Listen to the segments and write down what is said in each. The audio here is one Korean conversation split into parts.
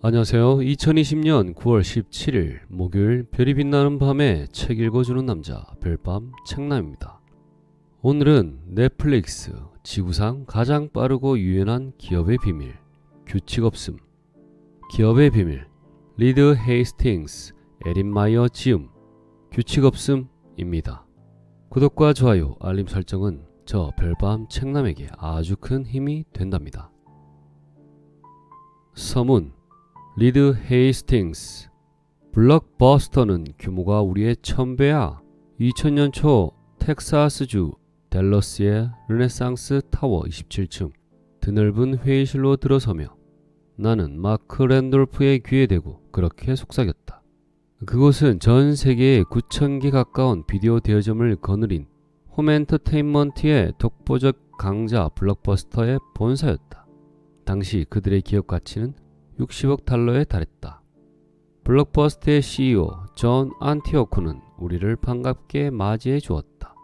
안녕하세요. 2020년 9월 17일 목요일 별이 빛나는 밤에 책 읽어주는 남자 별밤 책남입니다. 오늘은 넷플릭스 지구상 가장 빠르고 유연한 기업의 비밀 규칙 없음 기업의 비밀 리드 헤이스팅스 에린 마이어 지음 규칙 없음입니다. 구독과 좋아요 알림 설정은 저 별밤 책남에게 아주 큰 힘이 된답니다. 서문 리드 헤이스팅스 블록버스터는 규모가 우리의 1000배야. 2000년 초 텍사스주 댈러스의 르네상스 타워 27층 드넓은 회의실로 들어서며 나는 마크 랜돌프의 귀에 대고 그렇게 속삭였다. 그곳은 전 세계에 9,000개 가까운 비디오 대여점을 거느린 홈엔터테인먼트의 독보적 강자 블록버스터의 본사였다. 당시 그들의 기업 가치는 60억 달러에 달했다. 블록버스터의 CEO 존 안티오코는 우리를 반갑게 맞이해 주었다.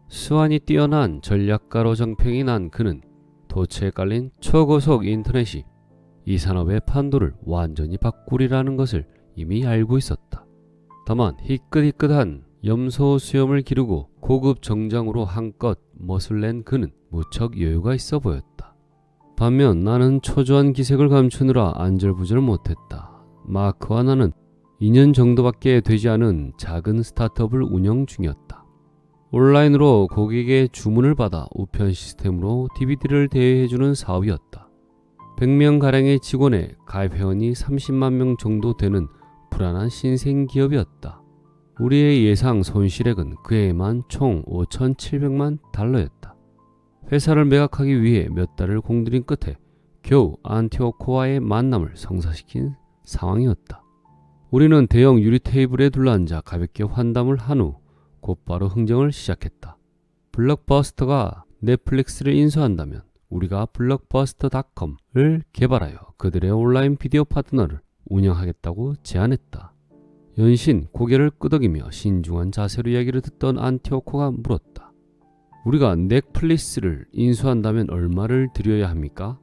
수완이 뛰어난 전략가로 정평이 난 그는 도처에 깔린 초고속 인터넷이 이 산업의 판도를 완전히 바꾸리라는 것을 이미 알고 있었다. 다만 희끗희끗한 염소 수염을 기르고 고급 정장으로 한껏 멋을 낸 그는 무척 여유가 있어 보였다. 반면 나는 초조한 기색을 감추느라 안절부절 못했다. 마크와 나는 2년 정도밖에 되지 않은 작은 스타트업을 운영 중이었다. 온라인으로 고객의 주문을 받아 우편 시스템으로 DVD를 대여해주는 사업이었다. 100명가량의 직원의 가입회원이 30만 명 정도 되는 불안한 신생기업이었다. 우리의 예상 손실액은 그해에만 총 5,700만 달러였다. 회사를 매각하기 위해 몇 달을 공들인 끝에 겨우 안티오코와의 만남을 성사시킨 상황이었다. 우리는 대형 유리 테이블에 둘러앉아 가볍게 환담을 한 후 곧바로 흥정을 시작했다. 블록버스터가 넷플릭스를 인수한다면 우리가 블록버스터.com을 개발하여 그들의 온라인 비디오 파트너를 운영하겠다고 제안했다. 연신 고개를 끄덕이며 신중한 자세로 이야기를 듣던 안티오코가 물었다. 우리가 넷플릭스를 인수한다면 얼마를 들여야 합니까?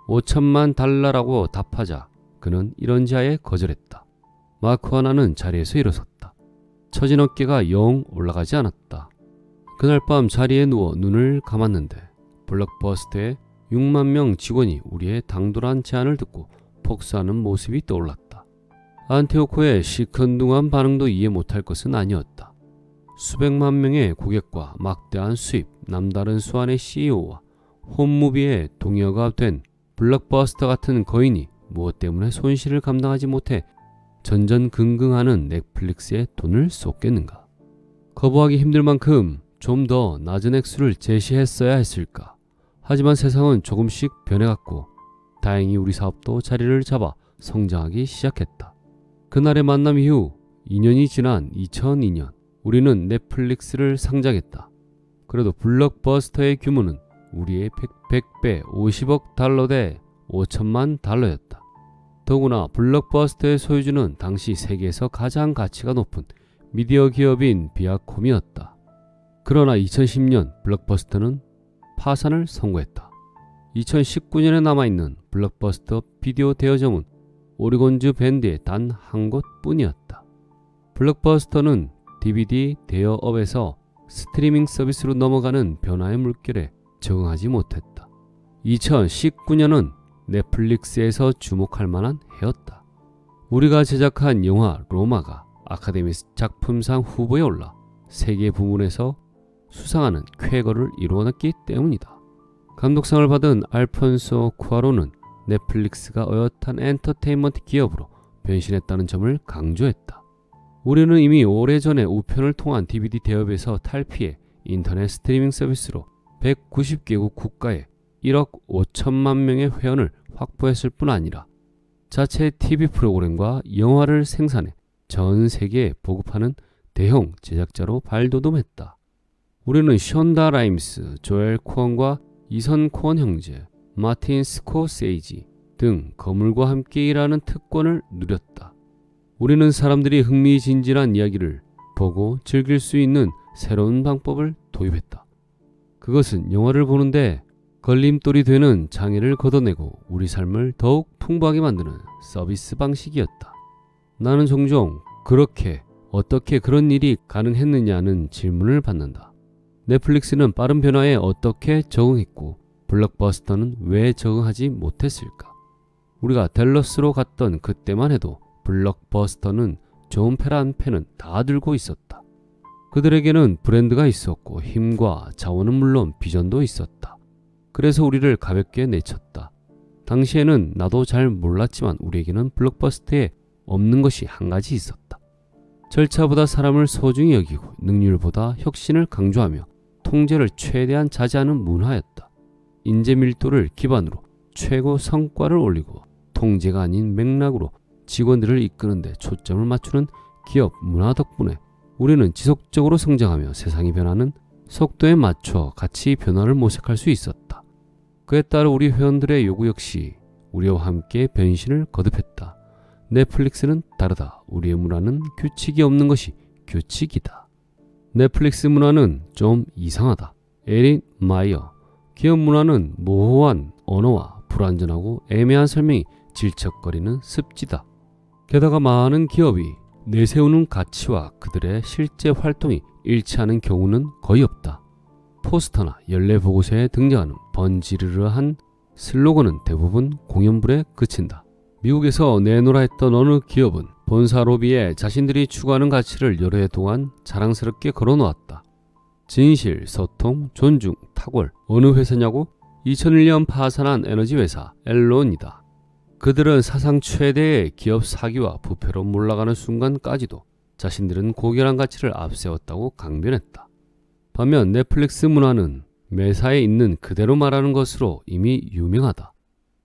5천만 달러라고 답하자 그는 이런지하에 거절했다. 마크와 나는 자리에서 일어섰다. 처진 어깨가 영 올라가지 않았다. 그날 밤 자리에 누워 눈을 감았는데 블록버스터의 6만 명 직원이 우리의 당돌한 제안을 듣고 폭소하는 모습이 떠올랐다. 안티오코의 시큰둥한 반응도 이해 못할 것은 아니었다. 수백만 명의 고객과 막대한 수입, 남다른 수완의 CEO와 홈무비의 동료가 된 블록버스터 같은 거인이 무엇 때문에 손실을 감당하지 못해 전전긍긍하는 넷플릭스에 돈을 쏟겠는가? 거부하기 힘들 만큼 좀 더 낮은 액수를 제시했어야 했을까? 하지만 세상은 조금씩 변해갔고 다행히 우리 사업도 자리를 잡아 성장하기 시작했다. 그날의 만남 이후 2년이 지난 2002년 우리는 넷플릭스를 상장했다. 그래도 블록버스터의 규모는 우리의 100배 50억 달러 대 5천만 달러였다. 더구나 블록버스터의 소유주는 당시 세계에서 가장 가치가 높은 미디어 기업인 비아콤이었다. 그러나 2010년 블록버스터는 파산을 선고했다. 2019년에 남아있는 블록버스터 비디오 대여점은 오리곤주 밴드의 단 한 곳뿐이었다. 블록버스터는 DVD 대여업에서 스트리밍 서비스로 넘어가는 변화의 물결에 적응하지 못했다. 2019년은 넷플릭스에서 주목할 만한 해였다. 우리가 제작한 영화 로마가 아카데미 작품상 후보에 올라 세계 부문에서 수상하는 쾌거를 이루어냈기 때문이다. 감독상을 받은 알폰소 쿠아론은 넷플릭스가 어엿한 엔터테인먼트 기업으로 변신했다는 점을 강조했다. 우리는 이미 오래전에 우편을 통한 DVD 대여업에서 탈피해 인터넷 스트리밍 서비스로 190개국 국가에 1억 5천만 명의 회원을 확보했을 뿐 아니라 자체 TV 프로그램과 영화를 생산해 전 세계에 보급하는 대형 제작자로 발돋움했다. 우리는 션다 라임스, 조엘 코언과 이선 코언 형제, 마틴 스코세이지 등 거물과 함께 일하는 특권을 누렸다. 우리는 사람들이 흥미진진한 이야기를 보고 즐길 수 있는 새로운 방법을 도입했다. 그것은 영화를 보는데 걸림돌이 되는 장애를 걷어내고 우리 삶을 더욱 풍부하게 만드는 서비스 방식이었다. 나는 종종 어떻게 그런 일이 가능했느냐는 질문을 받는다. 넷플릭스는 빠른 변화에 어떻게 적응했고 블록버스터는 왜 적응하지 못했을까? 우리가 댈러스로 갔던 그때만 해도 블록버스터는 존 페란 펜은 다 들고 있었다. 그들에게는 브랜드가 있었고 힘과 자원은 물론 비전도 있었다. 그래서 우리를 가볍게 내쳤다. 당시에는 나도 잘 몰랐지만 우리에게는 블록버스터에 없는 것이 한 가지 있었다. 절차보다 사람을 소중히 여기고 능률보다 혁신을 강조하며 통제를 최대한 자제하는 문화였다. 인재 밀도를 기반으로 최고 성과를 올리고 통제가 아닌 맥락으로 직원들을 이끄는 데 초점을 맞추는 기업 문화 덕분에 우리는 지속적으로 성장하며 세상이 변하는 속도에 맞춰 같이 변화를 모색할 수 있었다. 그에 따라 우리 회원들의 요구 역시 우리와 함께 변신을 거듭했다. 넷플릭스는 다르다. 우리의 문화는 규칙이 없는 것이 규칙이다. 넷플릭스 문화는 좀 이상하다. 에린 마이어. 기업 문화는 모호한 언어와 불완전하고 애매한 설명이 질척거리는 습지다. 게다가 많은 기업이 내세우는 가치와 그들의 실제 활동이 일치하는 경우는 거의 없다. 포스터나 연례 보고서에 등장하는 번지르르한 슬로건은 대부분 공연불에 그친다. 미국에서 내놓으라 했던 어느 기업은 본사 로비에 자신들이 추구하는 가치를 여러 해 동안 자랑스럽게 걸어놓았다. 진실, 소통, 존중, 탁월. 어느 회사냐고? 2001년 파산한 에너지 회사 엘론이다. 그들은 사상 최대의 기업 사기와 부패로 몰락하는 순간까지도 자신들은 고결한 가치를 앞세웠다고 강변했다. 반면 넷플릭스 문화는 매사에 있는 그대로 말하는 것으로 이미 유명하다.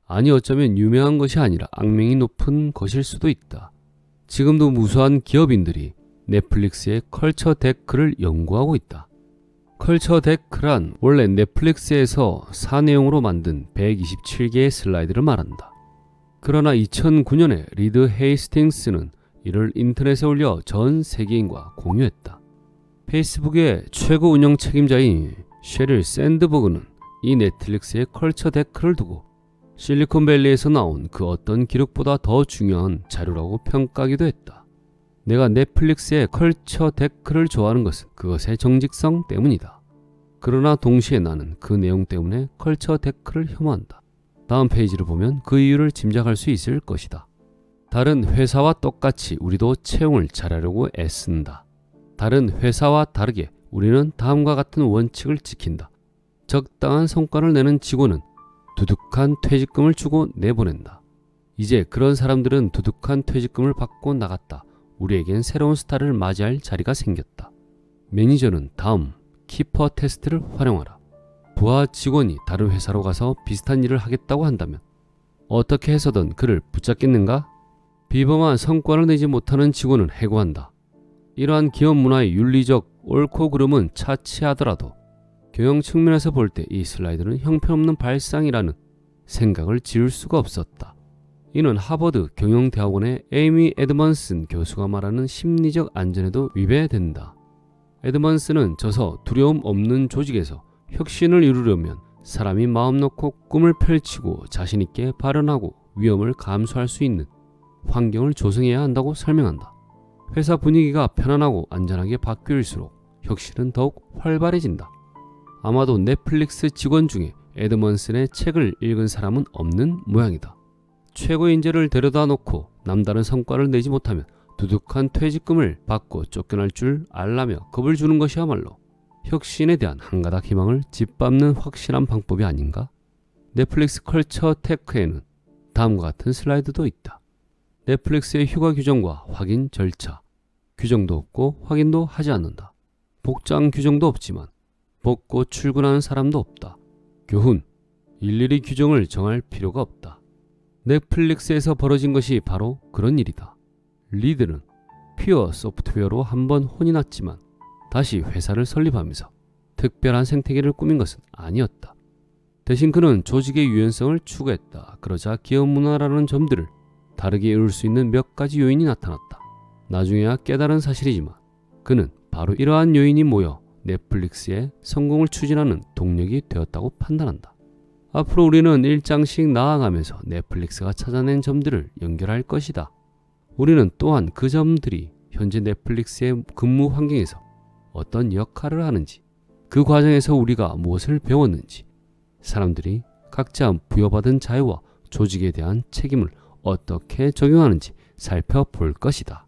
아니 어쩌면 유명한 것이 아니라 악명이 높은 것일 수도 있다. 지금도 무수한 기업인들이 넷플릭스의 컬처 데크를 연구하고 있다. 컬처 데크란 원래 넷플릭스에서 사내용으로 만든 127개의 슬라이드를 말한다. 그러나 2009년에 리드 헤이스팅스는 이를 인터넷에 올려 전 세계인과 공유했다. 페이스북의 최고 운영 책임자인 셰릴 샌드버그는 이 넷플릭스의 컬처 데크를 두고 실리콘밸리에서 나온 그 어떤 기록보다 더 중요한 자료라고 평가하기도 했다. 내가 넷플릭스의 컬처 데크를 좋아하는 것은 그것의 정직성 때문이다. 그러나 동시에 나는 그 내용 때문에 컬처 데크를 혐오한다. 다음 페이지를 보면 그 이유를 짐작할 수 있을 것이다. 다른 회사와 똑같이 우리도 채용을 잘하려고 애쓴다. 다른 회사와 다르게 우리는 다음과 같은 원칙을 지킨다. 적당한 성과를 내는 직원은 두둑한 퇴직금을 주고 내보낸다. 이제 그런 사람들은 두둑한 퇴직금을 받고 나갔다. 우리에겐 새로운 스타를 맞이할 자리가 생겼다. 매니저는 다음 키퍼 테스트를 활용하라. 부하 직원이 다른 회사로 가서 비슷한 일을 하겠다고 한다면 어떻게 해서든 그를 붙잡겠는가? 비범한 성과를 내지 못하는 직원은 해고한다. 이러한 기업 문화의 윤리적 옳고 그름은 차치하더라도 경영 측면에서 볼 때 이 슬라이드는 형편없는 발상이라는 생각을 지울 수가 없었다. 이는 하버드 경영대학원의 에이미 에드먼슨 교수가 말하는 심리적 안전에도 위배된다. 에드먼슨은 저서 두려움 없는 조직에서 혁신을 이루려면 사람이 마음 놓고 꿈을 펼치고 자신있게 발언하고 위험을 감수할 수 있는 환경을 조성해야 한다고 설명한다. 회사 분위기가 편안하고 안전하게 바뀔수록 혁신은 더욱 활발해진다. 아마도 넷플릭스 직원 중에 에드먼슨의 책을 읽은 사람은 없는 모양이다. 최고 인재를 데려다 놓고 남다른 성과를 내지 못하면 두둑한 퇴직금을 받고 쫓겨날 줄 알라며 겁을 주는 것이야말로 혁신에 대한 한 가닥 희망을 짓밟는 확실한 방법이 아닌가? 넷플릭스 컬처 테크에는 다음과 같은 슬라이드도 있다. 넷플릭스의 휴가 규정과 확인 절차. 규정도 없고 확인도 하지 않는다. 복장 규정도 없지만 벗고 출근하는 사람도 없다. 교훈. 일일이 규정을 정할 필요가 없다. 넷플릭스에서 벌어진 것이 바로 그런 일이다. 리드는 퓨어 소프트웨어로 한번 혼이 났지만 다시 회사를 설립하면서 특별한 생태계를 꾸민 것은 아니었다. 대신 그는 조직의 유연성을 추구했다. 그러자 기업 문화라는 점들을 다르게 이룰 수 있는 몇 가지 요인이 나타났다. 나중에야 깨달은 사실이지만 그는 바로 이러한 요인이 모여 넷플릭스의 성공을 추진하는 동력이 되었다고 판단한다. 앞으로 우리는 일장씩 나아가면서 넷플릭스가 찾아낸 점들을 연결할 것이다. 우리는 또한 그 점들이 현재 넷플릭스의 근무 환경에서 어떤 역할을 하는지, 그 과정에서 우리가 무엇을 배웠는지, 사람들이 각자 부여받은 자유와 조직에 대한 책임을 어떻게 적용하는지 살펴볼 것이다.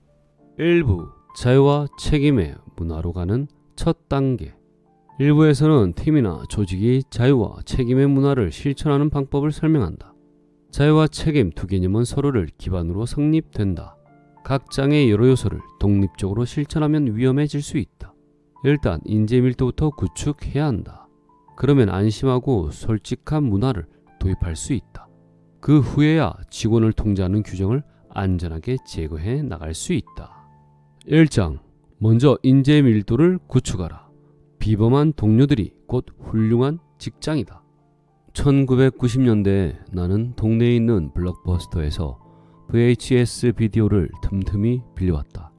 1부 자유와 책임의 문화로 가는 첫 단계. 1부에서는 팀이나 조직이 자유와 책임의 문화를 실천하는 방법을 설명한다. 자유와 책임 두 개념은 서로를 기반으로 성립된다. 각 장의 여러 요소를 독립적으로 실천하면 위험해질 수 있다. 일단 인재 밀도부터 구축해야 한다. 그러면 안심하고 솔직한 문화를 도입할 수 있다. 그 후에야 직원을 통제하는 규정을 안전하게 제거해 나갈 수 있다. 1장 먼저 인재 밀도를 구축하라. 비범한 동료들이 곧 훌륭한 직장이다. 1990년대에 나는 동네에 있는 블록버스터에서 VHS 비디오를 틈틈이 빌려왔다.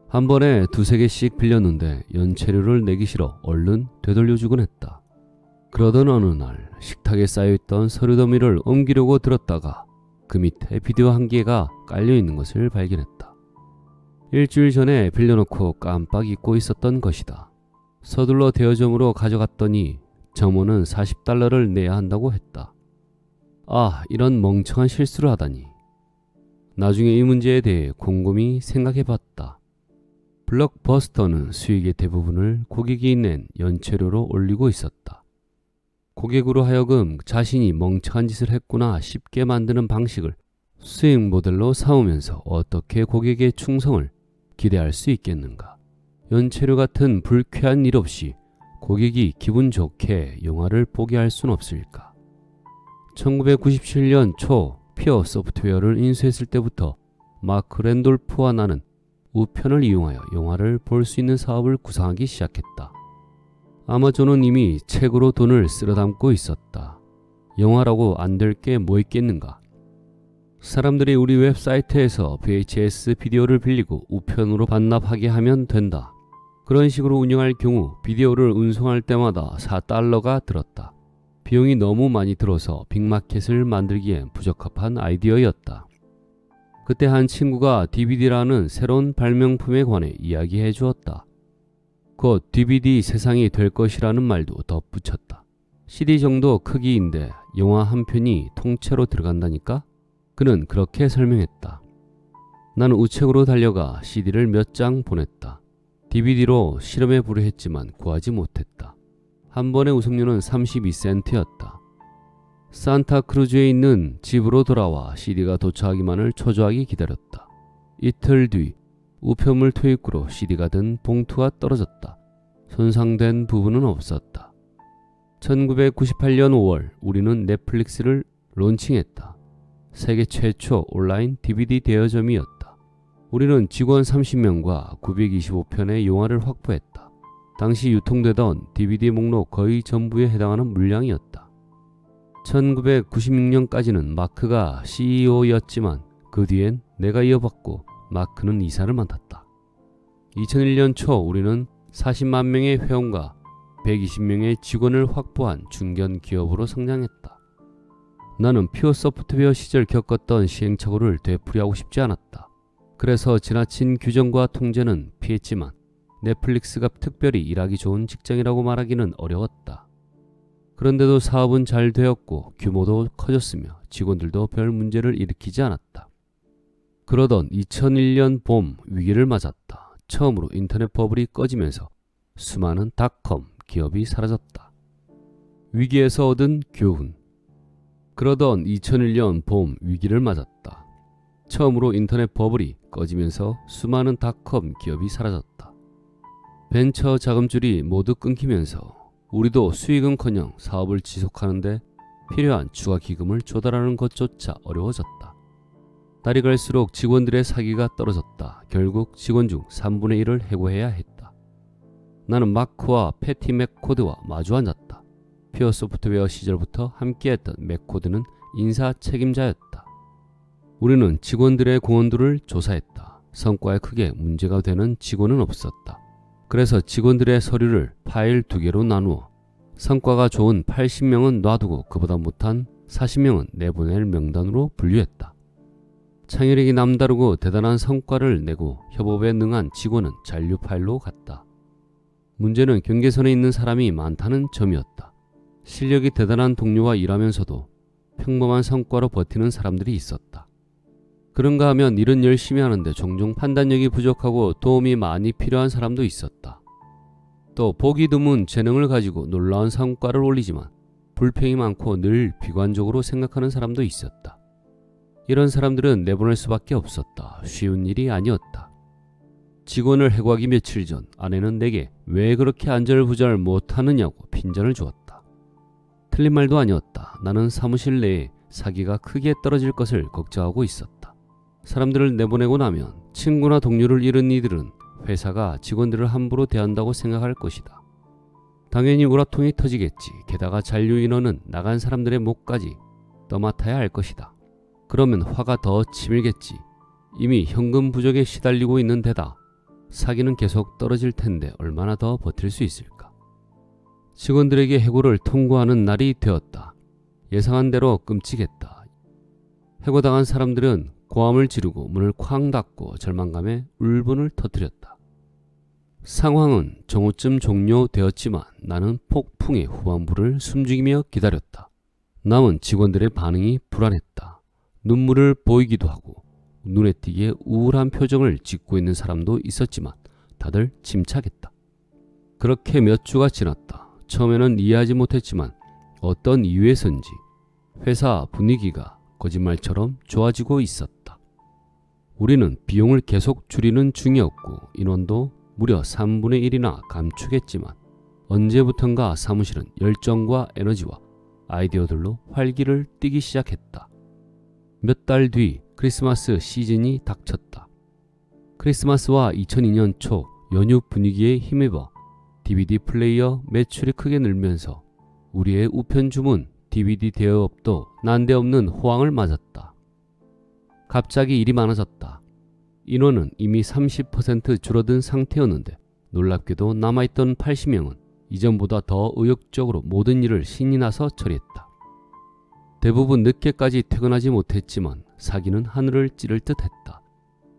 한 번에 2~3개씩 빌렸는데 연체료를 내기 싫어 얼른 되돌려주곤 했다. 그러던 어느 날 식탁에 쌓여있던 서류 더미를 옮기려고 들었다가 그 밑에 비디오 한 개가 깔려있는 것을 발견했다. 일주일 전에 빌려놓고 깜빡 잊고 있었던 것이다. 서둘러 대여점으로 가져갔더니 점원은 $40를 내야 한다고 했다. 아, 이런 멍청한 실수를 하다니. 나중에 이 문제에 대해 곰곰이 생각해봤다. 블록버스터는 수익의 대부분을 고객이 낸 연체료로 올리고 있었다. 고객으로 하여금 자신이 멍청한 짓을 했구나 싶게 만드는 방식을 수익 모델로 삼으면서 어떻게 고객의 충성을 기대할 수 있겠는가. 연체료 같은 불쾌한 일 없이 고객이 기분 좋게 영화를 보게 할 순 없을까. 1997년 초 피어 소프트웨어를 인수했을 때부터 마크 랜돌프와 나는 우편을 이용하여 영화를 볼 수 있는 사업을 구상하기 시작했다. 아마존은 이미 책으로 돈을 쓸어 담고 있었다. 영화라고 안 될 게 뭐 있겠는가. 사람들이 우리 웹사이트에서 VHS 비디오를 빌리고 우편으로 반납하게 하면 된다. 그런 식으로 운영할 경우 비디오를 운송할 때마다 $4가 들었다. 비용이 너무 많이 들어서 빅마켓을 만들기엔 부적합한 아이디어였다. 그때 한 친구가 DVD라는 새로운 발명품에 관해 이야기해 주었다. 곧 DVD 세상이 될 것이라는 말도 덧붙였다. CD 정도 크기인데 영화 한 편이 통째로 들어간다니까? 그는 그렇게 설명했다. 나는 우체국으로 달려가 CD를 몇 장 보냈다. DVD로 실험에 불응했지만 구하지 못했다. 한 번의 우송료는 32센트였다. 산타크루즈에 있는 집으로 돌아와 CD가 도착하기만을 초조하게 기다렸다. 이틀 뒤 우편물 투입구로 CD가 든 봉투가 떨어졌다. 손상된 부분은 없었다. 1998년 5월 우리는 넷플릭스를 론칭했다. 세계 최초 온라인 DVD 대여점이었다. 우리는 직원 30명과 925편의 영화를 확보했다. 당시 유통되던 DVD 목록 거의 전부에 해당하는 물량이었다. 1996년까지는 마크가 CEO였지만 그 뒤엔 내가 이어받고 마크는 이사를 맡았다. 2001년 초 우리는 40만 명의 회원과 120명의 직원을 확보한 중견 기업으로 성장했다. 나는 퓨어 소프트웨어 시절 겪었던 시행착오를 되풀이하고 싶지 않았다. 그래서 지나친 규정과 통제는 피했지만 넷플릭스가 특별히 일하기 좋은 직장이라고 말하기는 어려웠다. 그런데도 사업은 잘 되었고 규모도 커졌으며 직원들도 별 문제를 일으키지 않았다. 그러던 2001년 봄 위기를 맞았다. 처음으로 인터넷 버블이 꺼지면서 수많은 닷컴 기업이 사라졌다. 위기에서 얻은 교훈. 그러던 2001년 봄 위기를 맞았다. 처음으로 인터넷 버블이 꺼지면서 수많은 닷컴 기업이 사라졌다. 벤처 자금줄이 모두 끊기면서 우리도 수익은커녕 사업을 지속하는데 필요한 추가 기금을 조달하는 것조차 어려워졌다. 날이 갈수록 직원들의 사기가 떨어졌다. 결국 직원 중 3분의 1을 해고해야 했다. 나는 마크와 패티 맥코드와 마주 앉았다. 퓨어 소프트웨어 시절부터 함께했던 맥코드는 인사 책임자였다. 우리는 직원들의 공헌도를 조사했다. 성과에 크게 문제가 되는 직원은 없었다. 그래서 직원들의 서류를 파일 2개로 나누어 성과가 좋은 80명은 놔두고 그보다 못한 40명은 내보낼 명단으로 분류했다. 창의력이 남다르고 대단한 성과를 내고 협업에 능한 직원은 잔류 파일로 갔다. 문제는 경계선에 있는 사람이 많다는 점이었다. 실력이 대단한 동료와 일하면서도 평범한 성과로 버티는 사람들이 있었다. 그런가 하면 일은 열심히 하는데 종종 판단력이 부족하고 도움이 많이 필요한 사람도 있었다. 또 보기 드문 재능을 가지고 놀라운 성과를 올리지만 불평이 많고 늘 비관적으로 생각하는 사람도 있었다. 이런 사람들은 내보낼 수밖에 없었다. 쉬운 일이 아니었다. 직원을 해고하기 며칠 전 아내는 내게 왜 그렇게 안절부절 못하느냐고 핀잔을 주었다. 틀린 말도 아니었다. 나는 사무실 내에 사기가 크게 떨어질 것을 걱정하고 있었다. 사람들을 내보내고 나면 친구나 동료를 잃은 이들은 회사가 직원들을 함부로 대한다고 생각할 것이다. 당연히 우라통이 터지겠지. 게다가 잔류 인원은 나간 사람들의 몫까지 떠맡아야 할 것이다. 그러면 화가 더 치밀겠지. 이미 현금 부족에 시달리고 있는 데다 사기는 계속 떨어질 텐데 얼마나 더 버틸 수 있을까. 직원들에게 해고를 통고하는 날이 되었다. 예상한 대로 끔찍했다. 해고당한 사람들은 고함을 지르고 문을 쾅 닫고 절망감에 울분을 터뜨렸다. 상황은 정오쯤 종료되었지만 나는 폭풍의 후반부를 숨죽이며 기다렸다. 남은 직원들의 반응이 불안했다. 눈물을 보이기도 하고 눈에 띄게 우울한 표정을 짓고 있는 사람도 있었지만 다들 침착했다. 그렇게 몇 주가 지났다. 처음에는 이해하지 못했지만 어떤 이유에선지 회사 분위기가 거짓말처럼 좋아지고 있었다. 우리는 비용을 계속 줄이는 중이었고 인원도 무려 3분의 1이나 감축했지만 언제부턴가 사무실은 열정과 에너지와 아이디어들로 활기를 띠기 시작했다. 몇 달 뒤 크리스마스 시즌이 닥쳤다. 크리스마스와 2002년 초 연휴 분위기에 힘입어 DVD 플레이어 매출이 크게 늘면서 우리의 우편 주문 DVD 대여업도 난데없는 호황을 맞았다. 갑자기 일이 많아졌다. 인원은 이미 30% 줄어든 상태였는데 놀랍게도 남아있던 80명은 이전보다 더 의욕적으로 모든 일을 신이 나서 처리했다. 대부분 늦게까지 퇴근하지 못했지만 사기는 하늘을 찌를 듯했다.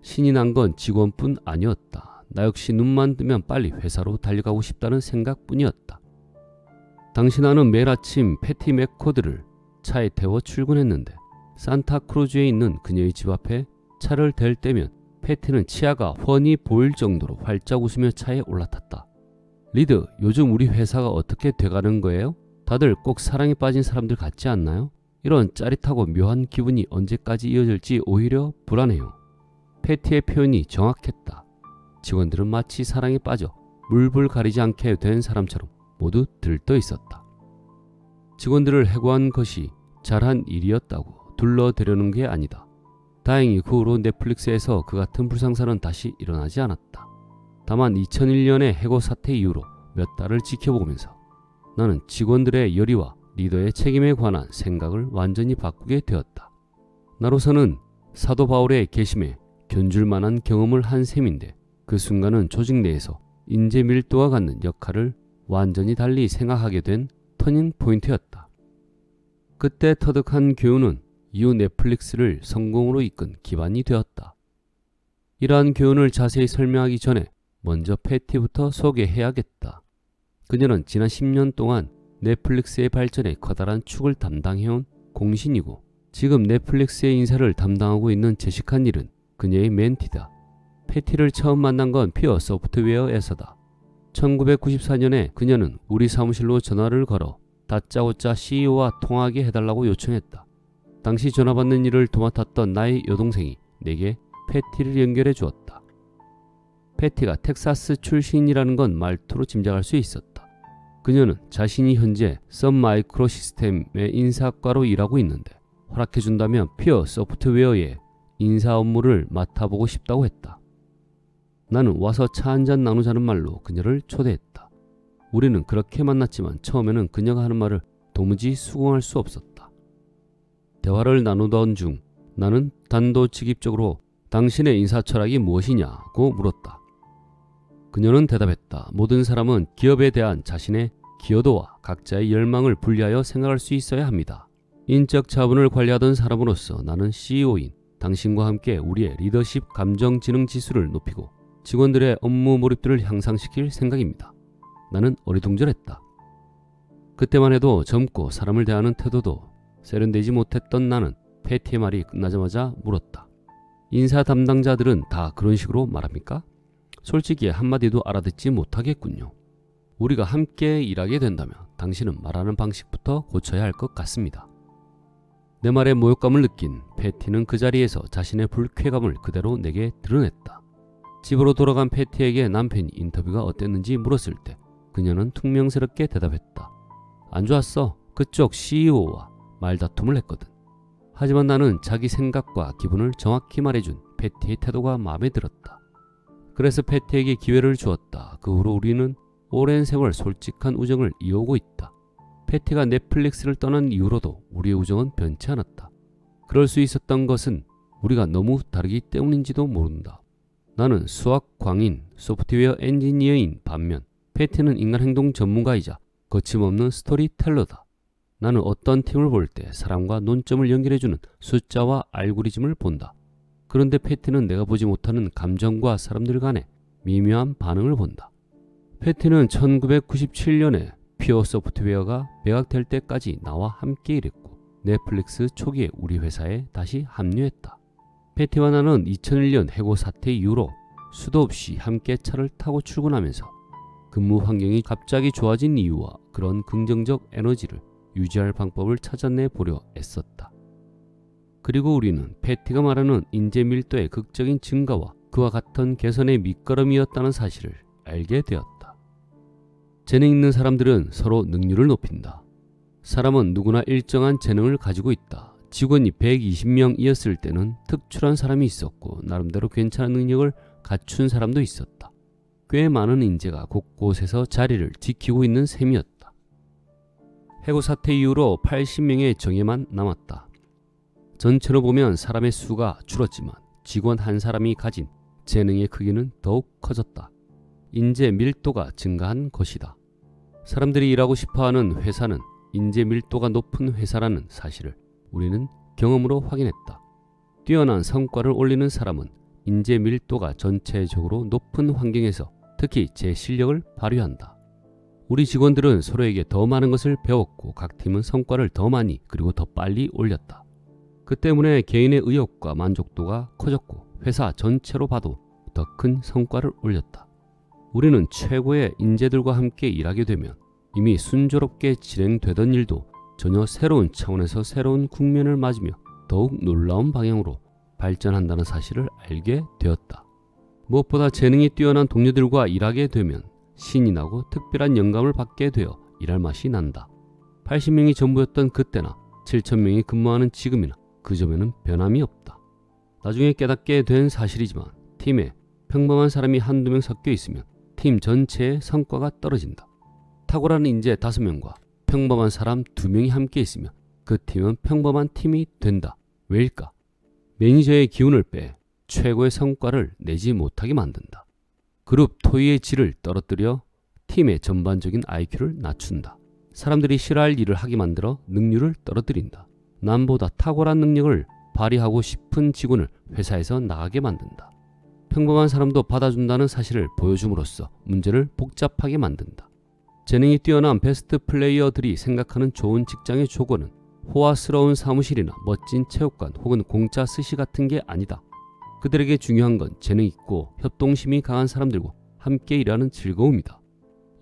신이 난 건 직원뿐 아니었다. 나 역시 눈만 뜨면 빨리 회사로 달려가고 싶다는 생각뿐이었다. 당시 나는 매일 아침 패티 맥코드를 차에 태워 출근했는데 산타크루즈에 있는 그녀의 집 앞에 차를 댈 때면 패티는 치아가 훤히 보일 정도로 활짝 웃으며 차에 올라탔다. 리드, 요즘 우리 회사가 어떻게 돼가는 거예요? 다들 꼭 사랑에 빠진 사람들 같지 않나요? 이런 짜릿하고 묘한 기분이 언제까지 이어질지 오히려 불안해요. 패티의 표현이 정확했다. 직원들은 마치 사랑에 빠져 물불 가리지 않게 된 사람처럼 모두 들떠 있었다. 직원들을 해고한 것이 잘한 일이었다고 둘러대려는 게 아니다. 다행히 그 후로 넷플릭스에서 그 같은 불상사는 다시 일어나지 않았다. 다만 2001년의 해고 사태 이후로 몇 달을 지켜보면서 나는 직원들의 열의와 리더의 책임에 관한 생각을 완전히 바꾸게 되었다. 나로서는 사도 바울의 계심에 견줄 만한 경험을 한 셈인데 그 순간은 조직 내에서 인재 밀도와 같는 역할을 완전히 달리 생각하게 된 터닝 포인트였다. 그때 터득한 교훈은 이후 넷플릭스를 성공으로 이끈 기반이 되었다. 이러한 교훈을 자세히 설명하기 전에 먼저 패티부터 소개해야겠다. 그녀는 지난 10년 동안 넷플릭스의 발전에 커다란 축을 담당해온 공신이고 지금 넷플릭스의 인사를 담당하고 있는 제시카 닐은 그녀의 멘티다. 패티를 처음 만난 건 피어 소프트웨어에서다. 1994년에 그녀는 우리 사무실로 전화를 걸어 다짜고짜 CEO와 통화하게 해달라고 요청했다. 당시 전화 받는 일을 도맡았던 나의 여동생이 내게 패티를 연결해 주었다. 패티가 텍사스 출신이라는 건 말투로 짐작할 수 있었다. 그녀는 자신이 현재 선 마이크로 시스템의 인사과로 일하고 있는데 허락해준다면 피어 소프트웨어의 인사 업무를 맡아보고 싶다고 했다. 나는 와서 차 한잔 나누자는 말로 그녀를 초대했다. 우리는 그렇게 만났지만 처음에는 그녀가 하는 말을 도무지 수긍할 수 없었다. 대화를 나누던 중 나는 단도직입적으로 당신의 인사 철학이 무엇이냐고 물었다. 그녀는 대답했다. 모든 사람은 기업에 대한 자신의 기여도와 각자의 열망을 분리하여 생각할 수 있어야 합니다. 인적 자본을 관리하던 사람으로서 나는 CEO인 당신과 함께 우리의 리더십 감정 지능 지수를 높이고 직원들의 업무 몰입도를 향상시킬 생각입니다. 나는 어리둥절했다. 그때만 해도 젊고 사람을 대하는 태도도 세련되지 못했던 나는 패티의 말이 끝나자마자 물었다. 인사 담당자들은 다 그런 식으로 말합니까? 솔직히 한마디도 알아듣지 못하겠군요. 우리가 함께 일하게 된다면 당신은 말하는 방식부터 고쳐야 할 것 같습니다. 내 말에 모욕감을 느낀 패티는 그 자리에서 자신의 불쾌감을 그대로 내게 드러냈다. 집으로 돌아간 패티에게 남편이 인터뷰가 어땠는지 물었을 때 그녀는 퉁명스럽게 대답했다. 안 좋았어. 그쪽 CEO와 말다툼을 했거든. 하지만 나는 자기 생각과 기분을 정확히 말해준 패티의 태도가 마음에 들었다. 그래서 패티에게 기회를 주었다. 그 후로 우리는 오랜 세월 솔직한 우정을 이어오고 있다. 패티가 넷플릭스를 떠난 이후로도 우리의 우정은 변치 않았다. 그럴 수 있었던 것은 우리가 너무 다르기 때문인지도 모른다. 나는 수학 광인, 소프트웨어 엔지니어인 반면 패티는 인간 행동 전문가이자 거침없는 스토리텔러다. 나는 어떤 팀을 볼 때 사람과 논점을 연결해주는 숫자와 알고리즘을 본다. 그런데 패티는 내가 보지 못하는 감정과 사람들 간의 미묘한 반응을 본다. 패티는 1997년에 퓨어 소프트웨어가 매각될 때까지 나와 함께 일했고 넷플릭스 초기에 우리 회사에 다시 합류했다. 패티와 나는 2001년 해고 사태 이후로 수도 없이 함께 차를 타고 출근하면서 근무 환경이 갑자기 좋아진 이유와 그런 긍정적 에너지를 유지할 방법을 찾아내 보려 애썼다. 그리고 우리는 패티가 말하는 인재 밀도의 극적인 증가와 그와 같은 개선의 밑거름이었다는 사실을 알게 되었다. 재능 있는 사람들은 서로 능률을 높인다. 사람은 누구나 일정한 재능을 가지고 있다. 직원이 120명이었을 때는 특출한 사람이 있었고 나름대로 괜찮은 능력을 갖춘 사람도 있었다. 꽤 많은 인재가 곳곳에서 자리를 지키고 있는 셈이었다. 해고 사태 이후로 80명의 정예만 남았다. 전체로 보면 사람의 수가 줄었지만 직원 한 사람이 가진 재능의 크기는 더욱 커졌다. 인재 밀도가 증가한 것이다. 사람들이 일하고 싶어하는 회사는 인재 밀도가 높은 회사라는 사실을 우리는 경험으로 확인했다. 뛰어난 성과를 올리는 사람은 인재 밀도가 전체적으로 높은 환경에서 특히 제 실력을 발휘한다. 우리 직원들은 서로에게 더 많은 것을 배웠고 각 팀은 성과를 더 많이 그리고 더 빨리 올렸다. 그 때문에 개인의 의욕과 만족도가 커졌고 회사 전체로 봐도 더 큰 성과를 올렸다. 우리는 최고의 인재들과 함께 일하게 되면 이미 순조롭게 진행되던 일도 전혀 새로운 차원에서 새로운 국면을 맞으며 더욱 놀라운 방향으로 발전한다는 사실을 알게 되었다. 무엇보다 재능이 뛰어난 동료들과 일하게 되면 신이 나고 특별한 영감을 받게 되어 일할 맛이 난다. 80명이 전부였던 그때나 7,000명이 근무하는 지금이나 그 점에는 변함이 없다. 나중에 깨닫게 된 사실이지만 팀에 평범한 사람이 한두 명 섞여 있으면 팀 전체의 성과가 떨어진다. 탁월한 인재 5명과 평범한 사람 2명이 함께 있으면 그 팀은 평범한 팀이 된다. 왜일까? 매니저의 기운을 빼 최고의 성과를 내지 못하게 만든다. 그룹 토의의 질을 떨어뜨려 팀의 전반적인 IQ를 낮춘다. 사람들이 싫어할 일을 하게 만들어 능률을 떨어뜨린다. 남보다 탁월한 능력을 발휘하고 싶은 직원을 회사에서 나가게 만든다. 평범한 사람도 받아준다는 사실을 보여줌으로써 문제를 복잡하게 만든다. 재능이 뛰어난 베스트 플레이어들이 생각하는 좋은 직장의 조건은 호화스러운 사무실이나 멋진 체육관 혹은 공짜 스시 같은 게 아니다. 그들에게 중요한 건 재능 있고 협동심이 강한 사람들과 함께 일하는 즐거움이다.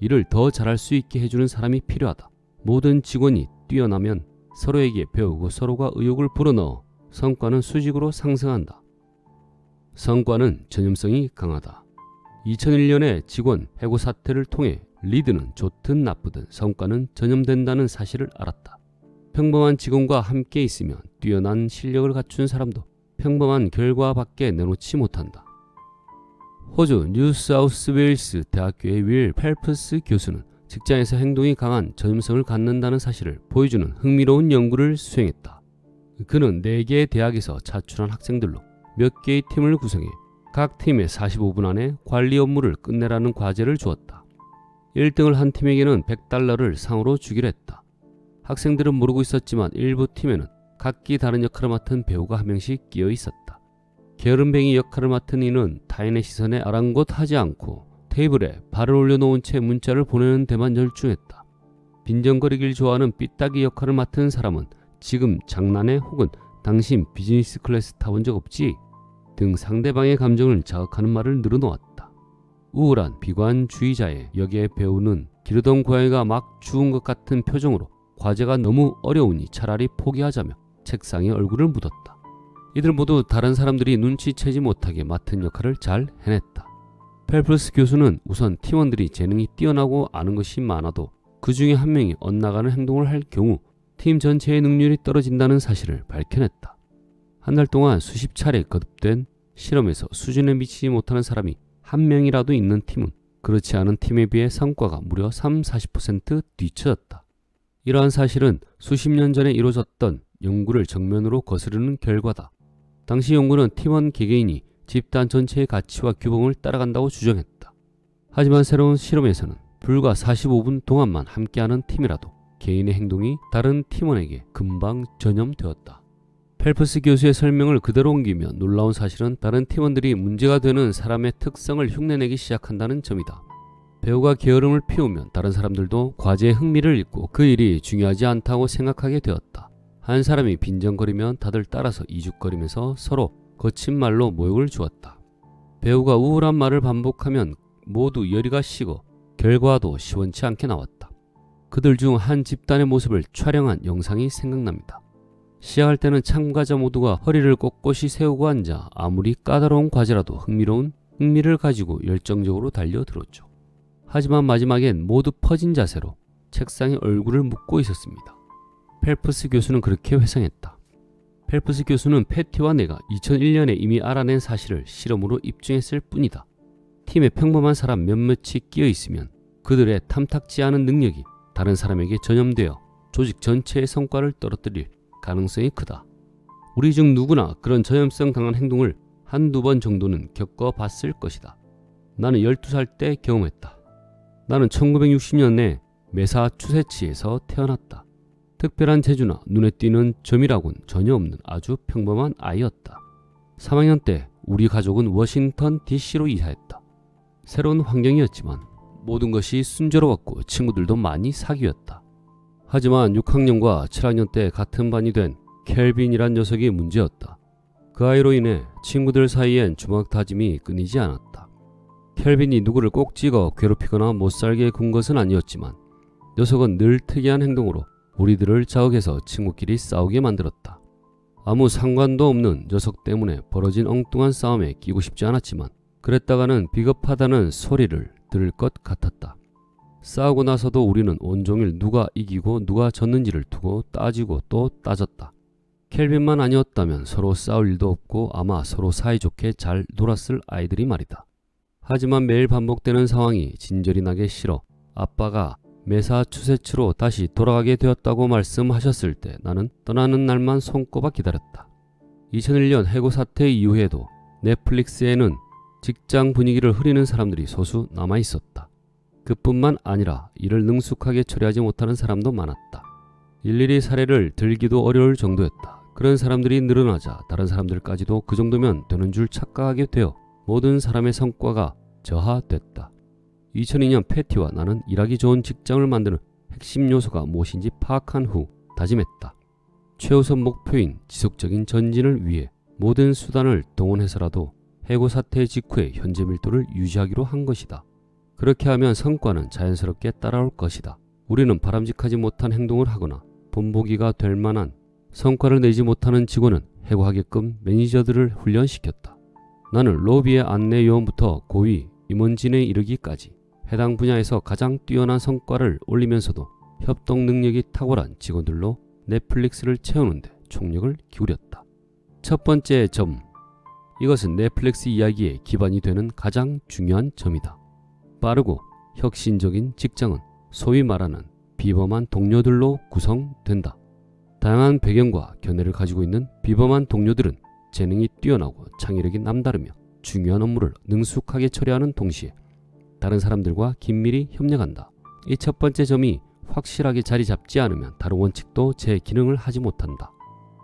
일을 더 잘할 수 있게 해주는 사람이 필요하다. 모든 직원이 뛰어나면 서로에게 배우고 서로가 의욕을 불어넣어 성과는 수직으로 상승한다. 성과는 전염성이 강하다. 2001년에 직원 해고 사태를 통해 리드는 좋든 나쁘든 성과는 전염된다는 사실을 알았다. 평범한 직원과 함께 있으면 뛰어난 실력을 갖춘 사람도 평범한 결과밖에 내놓지 못한다. 호주 뉴사우스웨일스 대학교의 윌 펠프스 교수는 직장에서 행동이 강한 전염성을 갖는다는 사실을 보여주는 흥미로운 연구를 수행했다. 그는 4개의 대학에서 차출한 학생들로 몇 개의 팀을 구성해 각 팀에 45분 안에 관리 업무를 끝내라는 과제를 주었다. 1등을 한 팀에게는 $100를 상으로 주기로 했다. 학생들은 모르고 있었지만 일부 팀에는 각기 다른 역할을 맡은 배우가 한 명씩 끼어 있었다. 게으름뱅이 역할을 맡은 이는 타인의 시선에 아랑곳하지 않고 테이블에 발을 올려놓은 채 문자를 보내는 데만 열중했다. 빈정거리길 좋아하는 삐딱이 역할을 맡은 사람은 지금 장난해 혹은 당신 비즈니스 클래스 타본 적 없지? 등 상대방의 감정을 자극하는 말을 늘어놓았다. 우울한 비관주의자의 역의 배우는 기르던 고양이가 막 죽은 것 같은 표정으로 과제가 너무 어려우니 차라리 포기하자며 책상에 얼굴을 묻었다. 이들 모두 다른 사람들이 눈치채지 못하게 맡은 역할을 잘 해냈다. 펠프스 교수는 우선 팀원들이 재능이 뛰어나고 아는 것이 많아도 그 중에 한 명이 엇나가는 행동을 할 경우 팀 전체의 능률이 떨어진다는 사실을 밝혀냈다. 한 달 동안 수십 차례 거듭된 실험에서 수준에 미치지 못하는 사람이 한 명이라도 있는 팀은 그렇지 않은 팀에 비해 성과가 무려 30-40% 뒤처졌다. 이러한 사실은 수십 년 전에 이루어졌던 연구를 정면으로 거스르는 결과다. 당시 연구는 팀원 개개인이 집단 전체의 가치와 규범을 따라간다고 주장했다. 하지만 새로운 실험에서는 불과 45분 동안만 함께하는 팀이라도 개인의 행동이 다른 팀원에게 금방 전염되었다. 펠프스 교수의 설명을 그대로 옮기면 놀라운 사실은 다른 팀원들이 문제가 되는 사람의 특성을 흉내내기 시작한다는 점이다. 배우가 게으름을 피우면 다른 사람들도 과제에 흥미를 잃고 그 일이 중요하지 않다고 생각하게 되었다. 한 사람이 빈정거리면 다들 따라서 이죽거리면서 서로 거친 말로 모욕을 주었다. 배우가 우울한 말을 반복하면 모두 열의가 식어 결과도 시원치 않게 나왔다. 그들 중 한 집단의 모습을 촬영한 영상이 생각납니다. 시작할 때는 참가자 모두가 허리를 꼿꼿이 세우고 앉아 아무리 까다로운 과제라도 흥미를 가지고 열정적으로 달려들었죠. 하지만 마지막엔 모두 퍼진 자세로 책상에 얼굴을 묻고 있었습니다. 펠프스 교수는 그렇게 회상했다. 펠프스 교수는 패티와 내가 2001년에 이미 알아낸 사실을 실험으로 입증했을 뿐이다. 팀에 평범한 사람 몇몇이 끼어 있으면 그들의 탐탁지 않은 능력이 다른 사람에게 전염되어 조직 전체의 성과를 떨어뜨릴 가능성이 크다. 우리 중 누구나 그런 전염성 강한 행동을 한두 번 정도는 겪어봤을 것이다. 나는 12살 때 경험했다. 나는 1960년에 매사추세츠에서 태어났다. 특별한 재주나 눈에 띄는 점이라곤 전혀 없는 아주 평범한 아이였다. 3학년 때 우리 가족은 워싱턴 DC로 이사했다. 새로운 환경이었지만 모든 것이 순조로웠고 친구들도 많이 사귀었다. 하지만 6학년과 7학년 때 같은 반이 된 켈빈이란 녀석이 문제였다. 그 아이로 인해 친구들 사이엔 주먹 다짐이 끊이지 않았다. 켈빈이 누구를 꼭 찍어 괴롭히거나 못살게 군 것은 아니었지만 녀석은 늘 특이한 행동으로 우리들을 자극해서 친구끼리 싸우게 만들었다. 아무 상관도 없는 녀석 때문에 벌어진 엉뚱한 싸움에 끼고 싶지 않았지만 그랬다가는 비겁하다는 소리를 들을 것 같았다. 싸우고 나서도 우리는 온종일 누가 이기고 누가 졌는지를 두고 따지고 또 따졌다. 켈빈만 아니었다면 서로 싸울 일도 없고 아마 서로 사이좋게 잘 놀았을 아이들이 말이다. 하지만 매일 반복되는 상황이 진절이 나게 싫어 아빠가 매사추세츠로 다시 돌아가게 되었다고 말씀하셨을 때 나는 떠나는 날만 손꼽아 기다렸다. 2001년 해고 사태 이후에도 넷플릭스에는 직장 분위기를 흐리는 사람들이 소수 남아 있었다. 그뿐만 아니라 이를 능숙하게 처리하지 못하는 사람도 많았다. 일일이 사례를 들기도 어려울 정도였다. 그런 사람들이 늘어나자 다른 사람들까지도 그 정도면 되는 줄 착각하게 되어 모든 사람의 성과가 저하됐다. 2002년 패티와 나는 일하기 좋은 직장을 만드는 핵심 요소가 무엇인지 파악한 후 다짐했다. 최우선 목표인 지속적인 전진을 위해 모든 수단을 동원해서라도 해고 사태 직후의 현재 밀도를 유지하기로 한 것이다. 그렇게 하면 성과는 자연스럽게 따라올 것이다. 우리는 바람직하지 못한 행동을 하거나 본보기가 될 만한 성과를 내지 못하는 직원은 해고하게끔 매니저들을 훈련시켰다. 나는 로비의 안내 요원부터 고위 임원진에 이르기까지 해당 분야에서 가장 뛰어난 성과를 올리면서도 협동 능력이 탁월한 직원들로 넷플릭스를 채우는데 총력을 기울였다. 첫 번째 점, 이것은 넷플릭스 이야기의 기반이 되는 가장 중요한 점이다. 빠르고 혁신적인 직장은 소위 말하는 비범한 동료들로 구성된다. 다양한 배경과 견해를 가지고 있는 비범한 동료들은 재능이 뛰어나고 창의력이 남다르며 중요한 업무를 능숙하게 처리하는 동시에 다른 사람들과 긴밀히 협력한다. 이 첫 번째 점이 확실하게 자리 잡지 않으면 다른 원칙도 제 기능을 하지 못한다.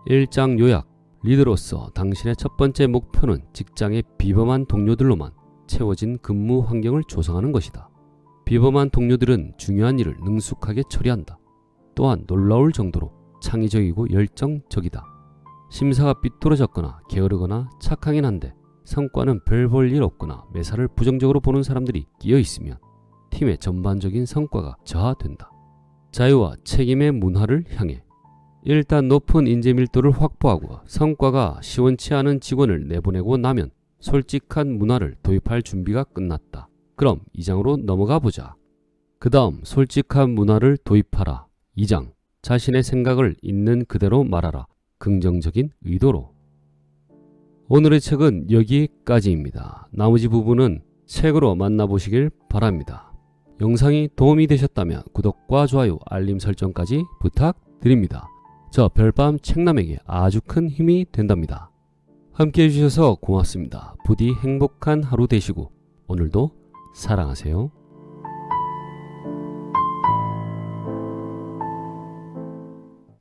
1장 요약. 리더로서 당신의 첫 번째 목표는 직장의 비범한 동료들로만 채워진 근무 환경을 조성하는 것이다. 비범한 동료들은 중요한 일을 능숙하게 처리한다. 또한 놀라울 정도로 창의적이고 열정적이다. 심사가 삐뚤어졌거나 게으르거나 착하긴 한데 성과는 별 볼 일 없거나 매사를 부정적으로 보는 사람들이 끼어 있으면 팀의 전반적인 성과가 저하된다. 자유와 책임의 문화를 향해. 일단 높은 인재 밀도를 확보하고 성과가 시원치 않은 직원을 내보내고 나면 솔직한 문화를 도입할 준비가 끝났다. 그럼 2장으로 넘어가 보자. 그 다음 솔직한 문화를 도입하라. 2장. 자신의 생각을 있는 그대로 말하라. 긍정적인 의도로. 오늘의 책은 여기까지입니다. 나머지 부분은 책으로 만나보시길 바랍니다. 영상이 도움이 되셨다면 구독과 좋아요, 알림 설정까지 부탁드립니다. 저 별밤 책남에게 아주 큰 힘이 된답니다. 함께 해주셔서 고맙습니다. 부디 행복한 하루 되시고 오늘도 사랑하세요.